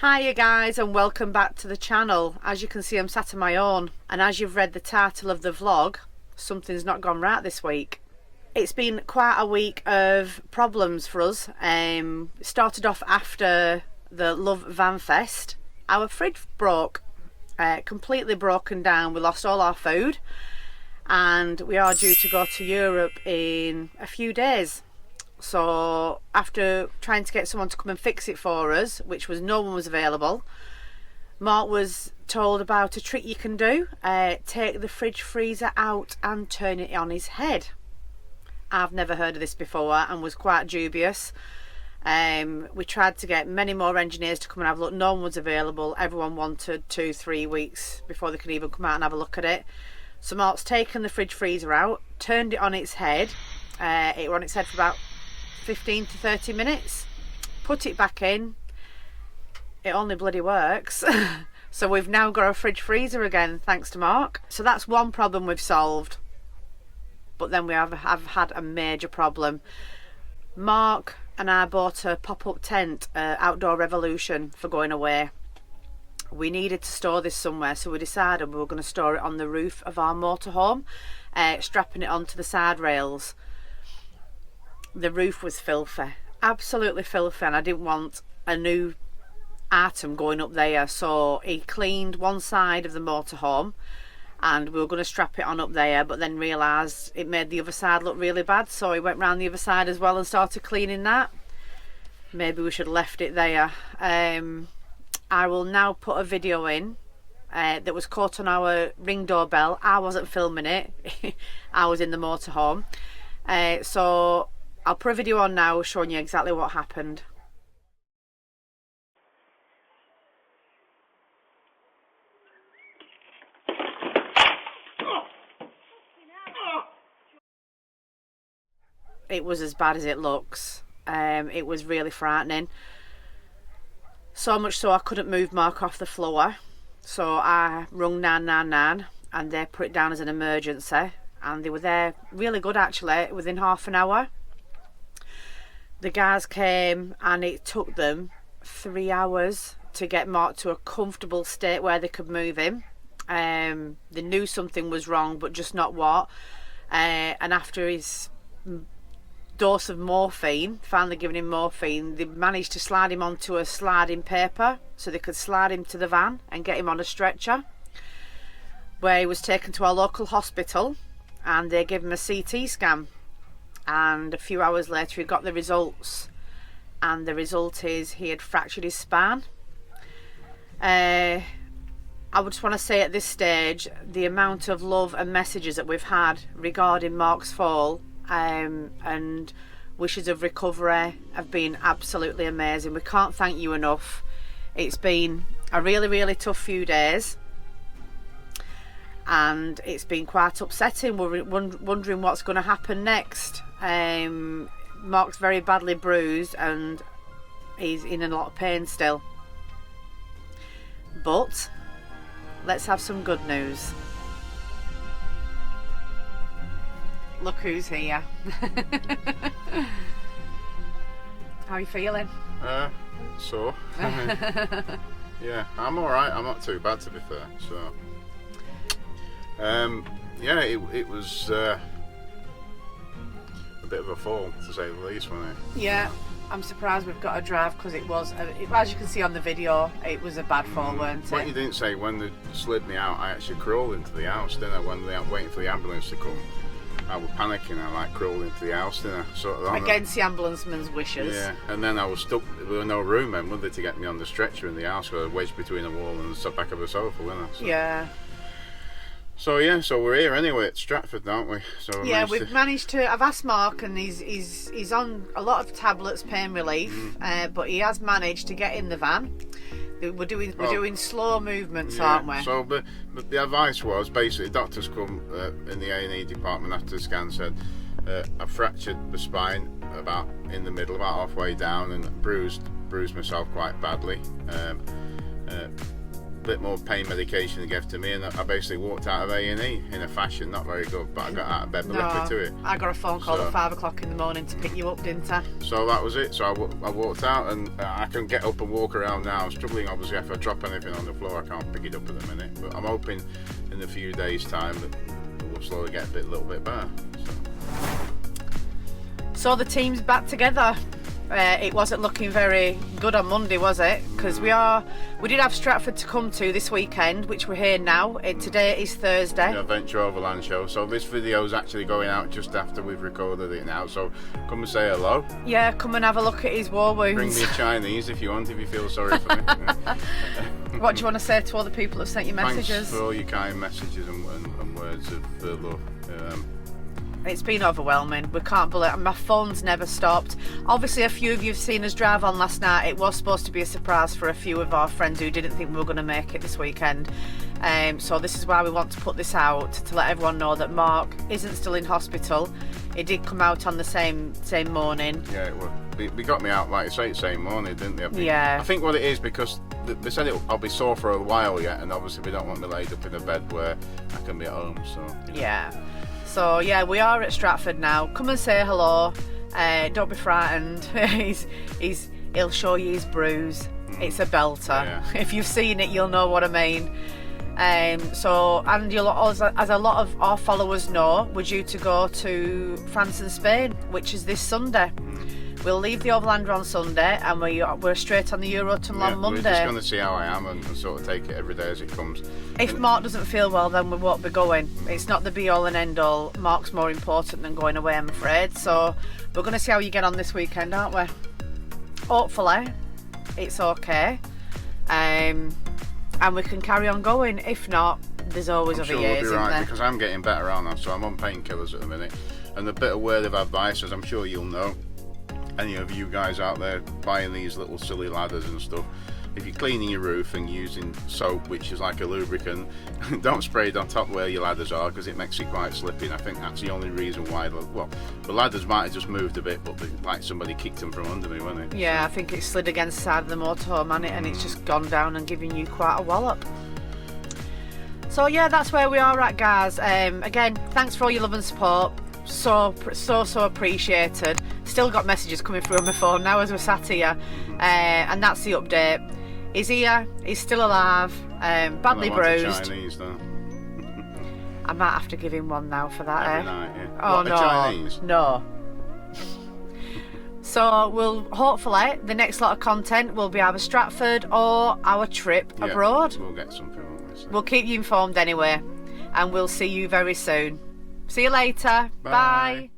Hiya guys, and welcome back to the channel. As you can see, I'm sat on my own, and as you've read the title of the vlog, something's not gone right this week. It's been quite a week of problems for us. Started off after the Love Van Fest. Our fridge broke, completely broken down. We lost all our food, and we are due to go to Europe in a few days. So after trying to get someone to come and fix it for us, which was no one was available, Mark was told about a trick you can do. Take the fridge freezer out and turn it on his head. I've never heard of this before and was quite dubious. We tried to get many more engineers to come and have a look. No one was available. Everyone wanted 2-3 weeks before they could even come out and have a look at it. So Mark's taken the fridge freezer out, turned it on its head. It was on its head for about 15 to 30 minutes, put it back in. It only bloody works. So we've now got a fridge freezer again, thanks to Mark. So that's one problem we've solved. But then we have had a major problem. Mark and I bought a pop-up tent, Outdoor Revolution, for going away. We needed to store this somewhere, so we decided we were going to store it on the roof of our motorhome, strapping it onto the side rails. The roof was filthy, absolutely filthy, and I didn't want a new item going up there. So he cleaned one side of the motorhome, and we were going to strap it on up there, but then realised it made the other side look really bad, so he went round the other side as well and started cleaning that. Maybe we should have left it there. I will now put a video in that was caught on our Ring doorbell. I wasn't filming it. I was in the motorhome. So I'll put a video on now showing you exactly what happened. It was as bad as it looks. It was really frightening. So much so I couldn't move Mark off the floor. So I rung 999 and they put it down as an emergency. And they were there really good actually, within half an hour. The guys came and it took them 3 hours to get Mark to a comfortable state where they could move him. They knew something was wrong, but just not what. And after his dose of morphine, finally giving him morphine, they managed to slide him onto a sliding paper so they could slide him to the van and get him on a stretcher, where he was taken to our local hospital and they gave him a CT scan. And a few hours later he got the results, and the result is he had fractured his spine. I would just want to say at this stage, the amount of love and messages that we've had regarding Mark's fall and wishes of recovery have been absolutely amazing. We can't thank you enough. It's been a really tough few days, and it's been quite upsetting. We're wondering what's going to happen next. Mark's very badly bruised and he's in a lot of pain still. But let's have some good news. Look who's here. How are you feeling? So yeah, I'm alright. I'm not too bad, to be fair. So yeah, it was a bit of a fall, to say the least, wasn't it? Yeah, I'm surprised we've got a drive, because it was, as you can see on the video, it was a bad fall, weren't it? What you didn't say, when they slid me out, I actually crawled into the house, didn't I? When they were waiting for the ambulance to come, I was panicking. I crawled into the house, didn't I? Sort of against the ambulanceman's wishes. Yeah, and then I was stuck. There was no room then, was there, to get me on the stretcher in the house, so I was wedged between a wall and the back of a sofa, wasn't I? So. Yeah. So yeah, so we're here anyway at Stratford, aren't we? So yeah, we've managed to. I've asked Mark, and he's on a lot of tablets, pain relief, but he has managed to get in the van. We're doing slow movements, aren't we? So, but the advice was basically, doctors come in the A&E department after the scan, said I fractured the spine about in the middle, about halfway down, and bruised myself quite badly. bit more pain medication to give to me, and I basically walked out of A&E in a fashion not very good, but I got out of bed liquid to it. I got a phone call at 5 o'clock in the morning to pick you up, didn't I? So that was it. So I walked out, and I can get up and walk around now. I'm struggling, obviously, if I drop anything on the floor I can't pick it up at the minute, but I'm hoping in a few days time that we'll slowly get a little bit better. So the team's back together. It wasn't looking very good on Monday, was it? Because we did have Stratford to come to this weekend, which we're here now. Today is Thursday. The Adventure Overland show. So this video is actually going out just after we've recorded it now. So come and say hello. Yeah, come and have a look at his war wounds. Bring me a Chinese if you want, if you feel sorry for me. What do you want to say to all the people that sent you messages? Thanks for all your kind messages and words of love. It's been overwhelming. We can't believe it. My phone's never stopped. Obviously, a few of you have seen us drive on last night. It was supposed to be a surprise for a few of our friends who didn't think we were going to make it this weekend. So this is why we want to put this out, to let everyone know that Mark isn't still in hospital. It did come out on the same morning. Yeah, they got me out, like you say, same morning, didn't they? Yeah. I think what it is, because they said I'll be sore for a while yet, and obviously we don't want me laid up in a bed where I can be at home. So yeah. So yeah, we are at Stratford now. Come and say hello. Don't be frightened. He'll show you his bruise. It's a belter. Yeah. If you've seen it, you'll know what I mean. And you'll, as a lot of our followers know, we're due to go to France and Spain, which is this Sunday. We'll leave the Overlander on Sunday, and we're straight on the Eurotunnel on Monday. We're just going to see how I am and sort of take it every day as it comes. If Mark doesn't feel well, then we won't be going. It's not the be-all and end-all. Mark's more important than going away, I'm afraid. So we're going to see how you get on this weekend, aren't we? Hopefully, it's okay. And we can carry on going. If not, there's always other years, we'll be right, isn't there? because I'm getting better, aren't I? So I'm on painkillers at the minute. And a bit of word of advice, as I'm sure you'll know, any of you guys out there buying these little silly ladders and stuff, if you're cleaning your roof and using soap, which is like a lubricant, don't spray it on top where your ladders are, because it makes it quite slippy. And I think that's the only reason why the ladders might have just moved a bit, but like somebody kicked them from under me, wasn't it? Yeah, I think it slid against the side of the motorhome, hasn't it? And it's just gone down and given you quite a wallop. So yeah, that's where we are at, guys. Again, thanks for all your love and support. So appreciated. Still got messages coming through on my phone now as we're sat here, and that's the update. He's here, he's still alive, badly bruised. Chinese, though. I might have to give him one now for that. Every night, yeah. Oh what, no, Chinese? No. So we'll hopefully the next lot of content will be either Stratford or our trip abroad. We'll get something, won't we? So. We'll keep you informed anyway, and we'll see you very soon. See you later. Bye. Bye.